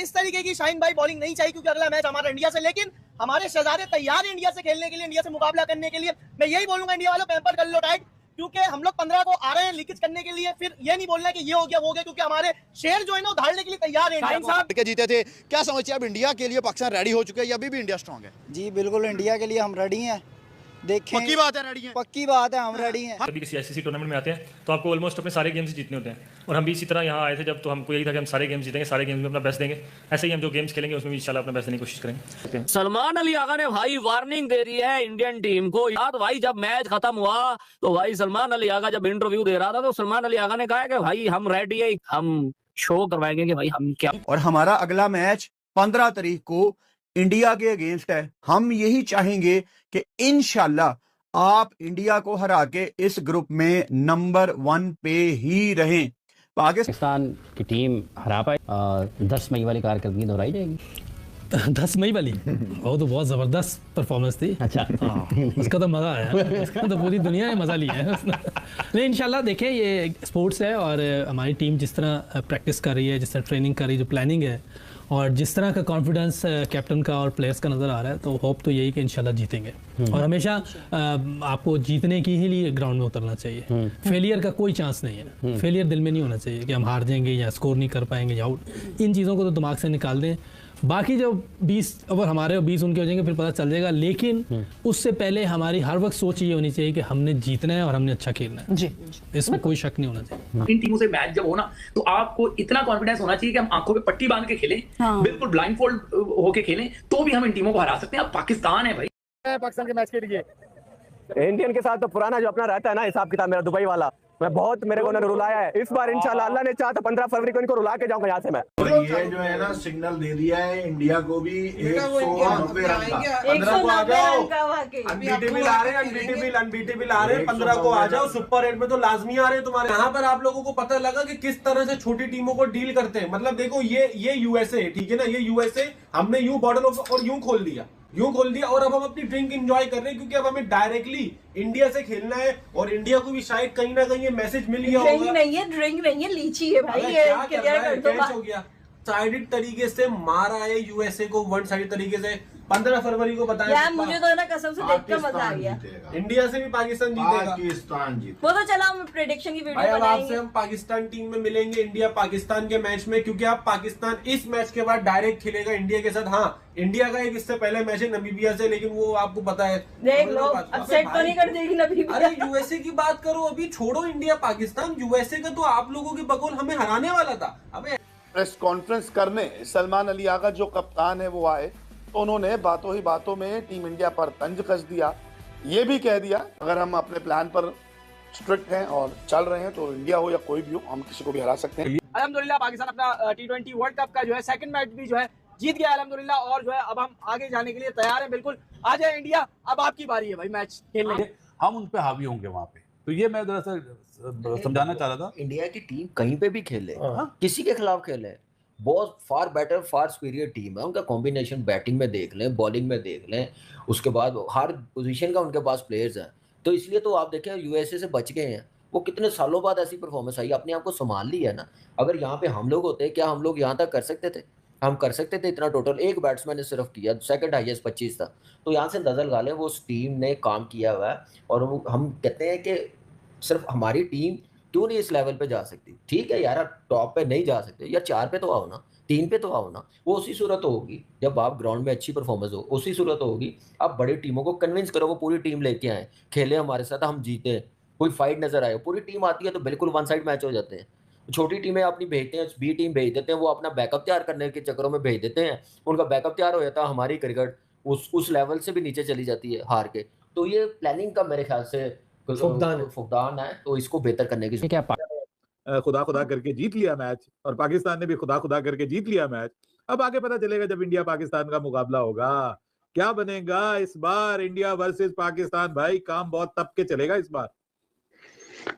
इस तरीके की शाहीन भाई बॉलिंग नहीं चाहिए, क्योंकि अगला मैच हमारा इंडिया से, लेकिन हमारे शहजादे तैयार है इंडिया से खेलने के लिए, इंडिया से मुकाबला करने के लिए। मैं यही बोलूंगा इंडिया वालों, पैम्पर कर लो टाइट, क्योंकि हम लोग 15 को आ रहे हैं लीकेज करने के लिए, फिर ये नहीं बोलना कि ये हो गया वो हो गया, क्योंकि हमारे शेर जो है ना उधारने के लिए तैयार है। जीते थे, क्या समझते हैं अब इंडिया के लिए पाकिस्तान रेडी हो चुके हैं या अभी भी इंडिया स्ट्रांग है? जी बिल्कुल, इंडिया के लिए हम रेडी हैं। देखें, पक्की बात है रेडी है, पक्की बात है, हम रेडी हैं। कभी किसी ICC टूर्नामेंट में आते हैं तो आपको ऑलमोस्ट अपने सारे गेम्स जीतने होते हैं, और हम भी इसी तरह यहाँ आए थे जब, तो हमको यही था कि हम सारे गेम्स जीतेंगे, सारे गेम्स में अपना बेस्ट देंगे। ऐसे ही हम जो गेम्स खेलेंगे उसमें भी इंशाल्लाह अपना बेस्ट देने की कोशिश करेंगे। सलमान अली आगा ने भाई वार्निंग दे रही है इंडियन टीम को। याद भाई जब मैच खत्म हुआ तो भाई सलमान अली आगा जब इंटरव्यू दे रहा था तो सलमान अली आगा ने कहा कि भाई हम रेडी है, हम शो करवाएंगे कि भाई हम क्या। और हमारा अगला मैच 15 तारीख को इंडिया के अगेंस्ट है। हम यही चाहेंगे कि इंशाल्लाह आप इंडिया को हरा के इस ग्रुप में नंबर 1 पे ही रहें। पाकिस्तान की टीम हरा पाए 10 मई वाली कारकर्दगी दोहराई जाएगी। 10 मई वाली वो तो बहुत ज़बरदस्त परफॉर्मेंस थी। अच्छा उसका तो मज़ा आया, उसका तो पूरी दुनिया ने मज़ा लिया है उसने। नहीं इंशाल्लाह देखें, ये स्पोर्ट्स है और हमारी टीम जिस तरह प्रैक्टिस कर रही है, जिस तरह ट्रेनिंग कर रही है, जो प्लानिंग है और जिस तरह का कॉन्फिडेंस कैप्टन का और प्लेयर्स का नज़र आ रहा है, तो होप तो यही कि इंशाल्लाह जीतेंगे। और हमेशा आपको जीतने की ही लिए ग्राउंड में उतरना चाहिए। फेलियर का कोई चांस नहीं है। फेलियर दिल में नहीं होना चाहिए कि हम हार जाएंगे या स्कोर नहीं कर पाएंगे या आउट। इन चीज़ों को तो दिमाग से निकाल दें। बाकी जो 20 ओवर हमारे और 20 उनके हो जाएंगे फिर पता चल जाएगा, लेकिन उससे पहले हमारी हर वक्त सोच ये होनी चाहिए कि हमने जीतना है और हमने अच्छा खेलना है जी, इसमें कोई शक नहीं होना चाहिए। इन टीमों से मैच जब हो ना तो आपको इतना कॉन्फिडेंस होना चाहिए कि हम आंखों पे पट्टी बांध के खेलें, बिल्कुल ब्लाइंड फोल्ड होके खेलें, तो भी हम इन टीमों को हरा सकते हैं। अब पाकिस्तान है भाई। पाकिस्तान के मैच के लिए इंडियन के साथ तो पुराना जो अपना रहता है ना हिसाब किताब, मेरा दुबई वाला, मैं बहुत मेरे को उन्होंने रुलाया है। इस बार इंशाल्लाह अल्लाह ने चाहा तो 15 फरवरी को इनको रुला के जाऊंगा यहाँ से मैं। और ये जो है ना सिग्नल दे दिया है इंडिया को भी 190 रन का, 15 को आ जाओ। अनबीटेबल आ रहे हैं, अनबीटेबल आ रहे हैं, 15 को आ जाओ। सुपर 8 में तो लाजमी आ रहे हैं तुम्हारे। यहाँ पर आप लोगों को पता लगा कि किस तरह से छोटी टीमों को डील करते हैं। मतलब देखो ये यूएसए, ठीक है ना, ये यूएसए हमने यूं बॉटल और यूं खोल दिया और अब हम अपनी ड्रिंक एंजॉय कर रहे हैं, क्योंकि अब हमें डायरेक्टली इंडिया से खेलना है। और इंडिया को भी शायद कहीं ना कहीं ये मैसेज मिल गया होगा। ड्रिंक नहीं है, लीची है भाई। ये क्लियर कर दो बात। हो गया साइडेड तरीके से मारा है यूएसए को, वन साइड तरीके से। 15 फरवरी को बताया यार, मुझे तो ना कसम से देखकर मजा आ गया। इंडिया से भी पाकिस्तान जीतेगा। वो तो चला, हम प्रेडिक्शन की वीडियो बनाएंगे। आपसे हम पाकिस्तान टीम में मिलेंगे इंडिया पाकिस्तान के मैच में, क्योंकि आप पाकिस्तान इस मैच के बाद डायरेक्ट खेलेगा इंडिया के साथ। हाँ, इंडिया का एक इससे पहले मैच है नमीबिया से, लेकिन वो आपको पता है, देख लो अपसेट तो नहीं कर देगी नमीबिया। अरे यूएसए की बात करो, अभी छोड़ो इंडिया पाकिस्तान, यूएसए का तो आप लोगों की बकौल हमें हराने वाला था। अबे प्रेस कॉन्फ्रेंस करने सलमान अली आगा जो कप्तान है वो आए, तो उन्होंने बातों ही बातों में टीम इंडिया पर तंज कस दिया। ये भी कह दिया अगर हम अपने प्लान पर स्ट्रिक्ट हैं और चल रहे हैं तो इंडिया हो या कोई भी हो, हम किसी को भी हरा सकते हैं। अल्हम्दुलिल्लाह पाकिस्तान अपना T20 वर्ल्ड कप का जो है सेकंड मैच भी जो है जीत गया अल्हम्दुलिल्लाह, और जो है अब हम आगे जाने के लिए तैयार हैं। बिल्कुल आ जाए इंडिया, अब आपकी बारी है भाई मैच खेलने की। हम उन पे हावी होंगे वहाँ पे, तो ये मैं दरअसल समझाना चाह रहा था। इंडिया की टीम कहीं पे भी खेले, किसी के खिलाफ खेले, बहुत far better far superior team है। उनका कॉम्बिनेशन बैटिंग में देख लें, बॉलिंग में देख लें, उसके बाद हर पोजीशन का उनके पास प्लेयर्स हैं। तो इसलिए तो आप देखें यूएसए से बच गए हैं। वो कितने सालों बाद ऐसी परफॉर्मेंस आई, अपने आप को संभाल ली है ना। अगर यहाँ पे हम लोग होते, क्या हम लोग यहाँ तक कर सकते थे? हम कर सकते थे इतना? टोटल एक बैट्समैन ने सिर्फ किया, सेकंड हाईएस्ट 25 था। तो यहाँ से अंदाजा लगा लें वो उस टीम ने काम किया हुआ है। और वो हम कहते हैं कि सिर्फ हमारी टीम क्यों नहीं इस लेवल पे जा सकती? ठीक है यार, टॉप पे नहीं जा सकते यार, 4 पे तो आओ ना, 3 पे तो आओ ना। वो उसी सूरत होगी जब आप ग्राउंड में अच्छी परफॉर्मेंस हो, उसी सूरत होगी आप बड़ी टीमों को कन्विंस करो, वो पूरी टीम लेके आए, खेले हमारे साथ, हम जीते, कोई फाइट नजर आए। पूरी टीम आती है तो बिल्कुल वन साइड मैच हो जाते हैं। छोटी टीमें अपनी भेजते हैं, बी टीम भेज देते हैं, वो अपना बैकअप तैयार करने के चक्करों में भेज देते हैं, उनका बैकअप तैयार हो जाता है, हमारी क्रिकेट उस लेवल से भी नीचे चली जाती है हार के। तो ये प्लानिंग का मेरे ख्याल से फुकदान है, तो इसको बेहतर करने की क्या खुदा करके जीत लिया मैच, और पाकिस्तान ने भी खुदा करके जीत लिया मैच। अब आगे पता चलेगा जब इंडिया पाकिस्तान का मुकाबला होगा क्या बनेगा इस बार। इंडिया वर्सेस पाकिस्तान, भाई काम बहुत तप के चलेगा इस बार।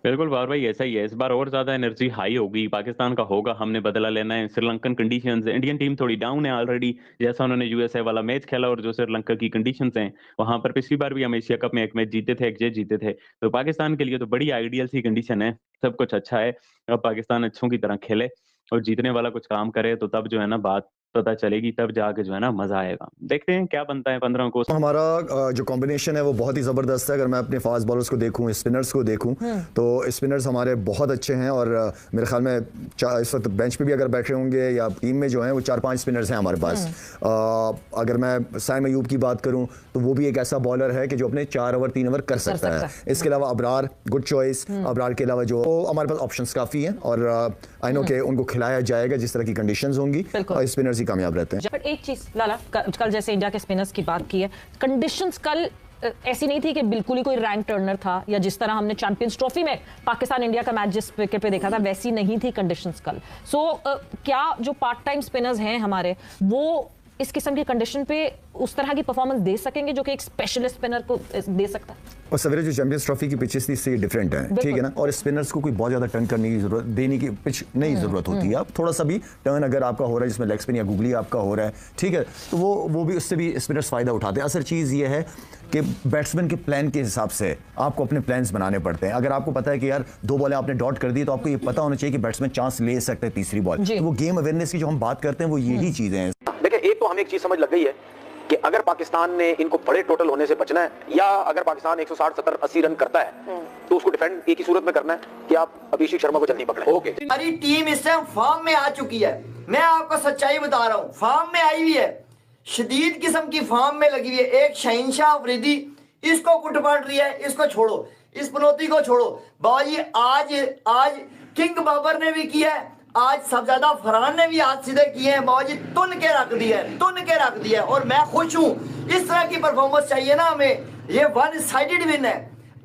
बिल्कुल बार भाई ऐसा ही है, इस बार और ज्यादा एनर्जी हाई होगी, पाकिस्तान का होगा, हमने बदला लेना है। श्रीलंकन कंडीशंस, इंडियन टीम थोड़ी डाउन है ऑलरेडी, जैसा उन्होंने यूएसए वाला मैच खेला और जो श्रीलंका की कंडीशंस हैं वहां पर, पिछली बार भी हम एशिया कप में एक मैच जीते थे, एक जीते थे। तो पाकिस्तान के लिए तो बड़ी आइडियल सी कंडीशन है, सब कुछ अच्छा है। अब पाकिस्तान अच्छों की तरह खेले और जीतने वाला कुछ काम करे, तो तब जो है ना बात पता चलेगी, तब जाके जो है ना मजा आएगा। देखते हैं क्या बनता है 15 को। हमारा जो कॉम्बिनेशन है वो बहुत ही ज़बरदस्त है। अगर मैं अपने फास्ट बॉलर्स को देखूं, स्पिनर्स को देखूं, तो स्पिनर्स हमारे बहुत अच्छे हैं और मेरे ख्याल में इस वक्त बेंच पे भी अगर बैठे होंगे या टीम में जो हैं वो 4-5 स्पिनर्स हैं हमारे पास। अगर मैं साइम अयूब की बात करूं तो वो भी एक ऐसा बॉलर है कि जो अपने 4 ओवर 3 ओवर कर सकता है। इसके अलावा अबरार गुड चॉइस। अबरार के अलावा जो हमारे पास ऑप्शंस काफ़ी हैं और आई नो कि उनको खिलाया जाएगा जिस तरह की कंडीशंस होंगी, स्पिनर्स ही कामयाब रहते हैं। बट एक चीज लाला, कल जैसे इंडिया के स्पिनर्स की बात की है, कंडीशंस कल ऐसी नहीं थी कि बिल्कुल ही कोई रैंक टर्नर था, या जिस तरह हमने चैंपियंस ट्रॉफी में पाकिस्तान इंडिया का मैच जिस विकेट पे देखा था वैसी नहीं थी कंडीशंस कल। सो क्या जो पार्ट टाइम स्पिनर्स हैं हमारे, वो इस किस्म की कंडीशन पे उस तरह की परफॉर्मेंस दे सकेंगे जो कि एक स्पेशलिस्ट स्पिनर को दे सकता है? और सवेरे जो चैंपियंस ट्रॉफी की पिचेस थी इससे डिफरेंट है, ठीक है ना। और स्पिनर्स को कोई बहुत ज़्यादा टर्न करने की जरूरत, देने की पिच नहीं ज़रूरत होती है। अब थोड़ा सा भी टर्न अगर आपका हो रहा है जिसमें लेग स्पिन या गुगली आपका हो रहा है, ठीक है, तो वो भी उससे भी स्पिनर्स फ़ायदा उठाते हैं। असल चीज़ ये है कि बैट्समैन के प्लान के हिसाब से आपको अपने प्लान्स बनाने पड़ते हैं। अगर आपको पता है कि यार 2 बॉलें आपने डॉट कर दी, तो आपको ये पता होना चाहिए कि बैट्समैन चांस ले सकते हैं तीसरी बॉल। तो वो गेम अवेयरनेस की जो हम बात करते हैं वो यही चीज़ें हैं। देखिए, एक तो हमें एक चीज समझ लग गई है कि अगर पाकिस्तान ने इनको बड़े टोटल होने से बचना है, या अगर पाकिस्तान 160, 70, 80 रन करता है तो उसको डिफेंड एक ही सूरत में करना है कि आप अभिषेक शर्मा को जल्दी पकड़ें। ओके, हमारी टीम इस टाइम फॉर्म में आ चुकी है। मैं आपको सच्चाई बता रहा हूँ, फॉर्म में आई हुई है, शदीद किस्म की फॉर्म में लगी हुई है। एक शहनशाह अफरीदी, इसको कुट पड़ रही है, इसको छोड़ो, इस पनौती को छोड़ो। बाजी आज किंग बाबर ने भी किया है, आज सबजादा फरहान ने भी हाथ सीधे किए हैं। बाबाजी तुन के रख दिया है और मैं खुश हूँ। इस तरह की परफॉर्मेंस चाहिए ना हमें, ये वन साइडेड विन है।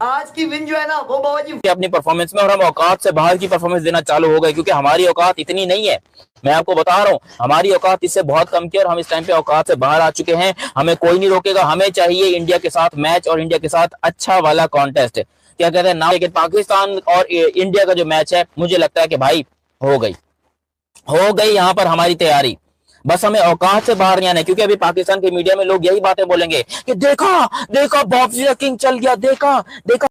आज की विन जो है ना वो बाबाजी अपनी परफॉर्मेंस में, और हम औकात से बाहर की परफॉर्मेंस देना चालू हो गए, क्योंकि हमारी औकात इतनी नहीं है। मैं आपको बता रहा हूँ, हमारी औकात इससे बहुत कम की, और हम इस टाइम पे औकात से बाहर आ चुके हैं। हमें कोई नहीं रोकेगा। हमें चाहिए इंडिया के साथ मैच और इंडिया के साथ अच्छा वाला कॉन्टेस्ट, क्या कहते हैं ना। लेकिन पाकिस्तान और इंडिया का जो मैच है, मुझे लगता है कि भाई हो गई यहाँ पर हमारी तैयारी। बस हमें औकात से बाहर नहीं आना है, क्योंकि अभी पाकिस्तान के मीडिया में लोग यही बातें बोलेंगे कि देखा बॉक्सिंग किंग चल गया, देखा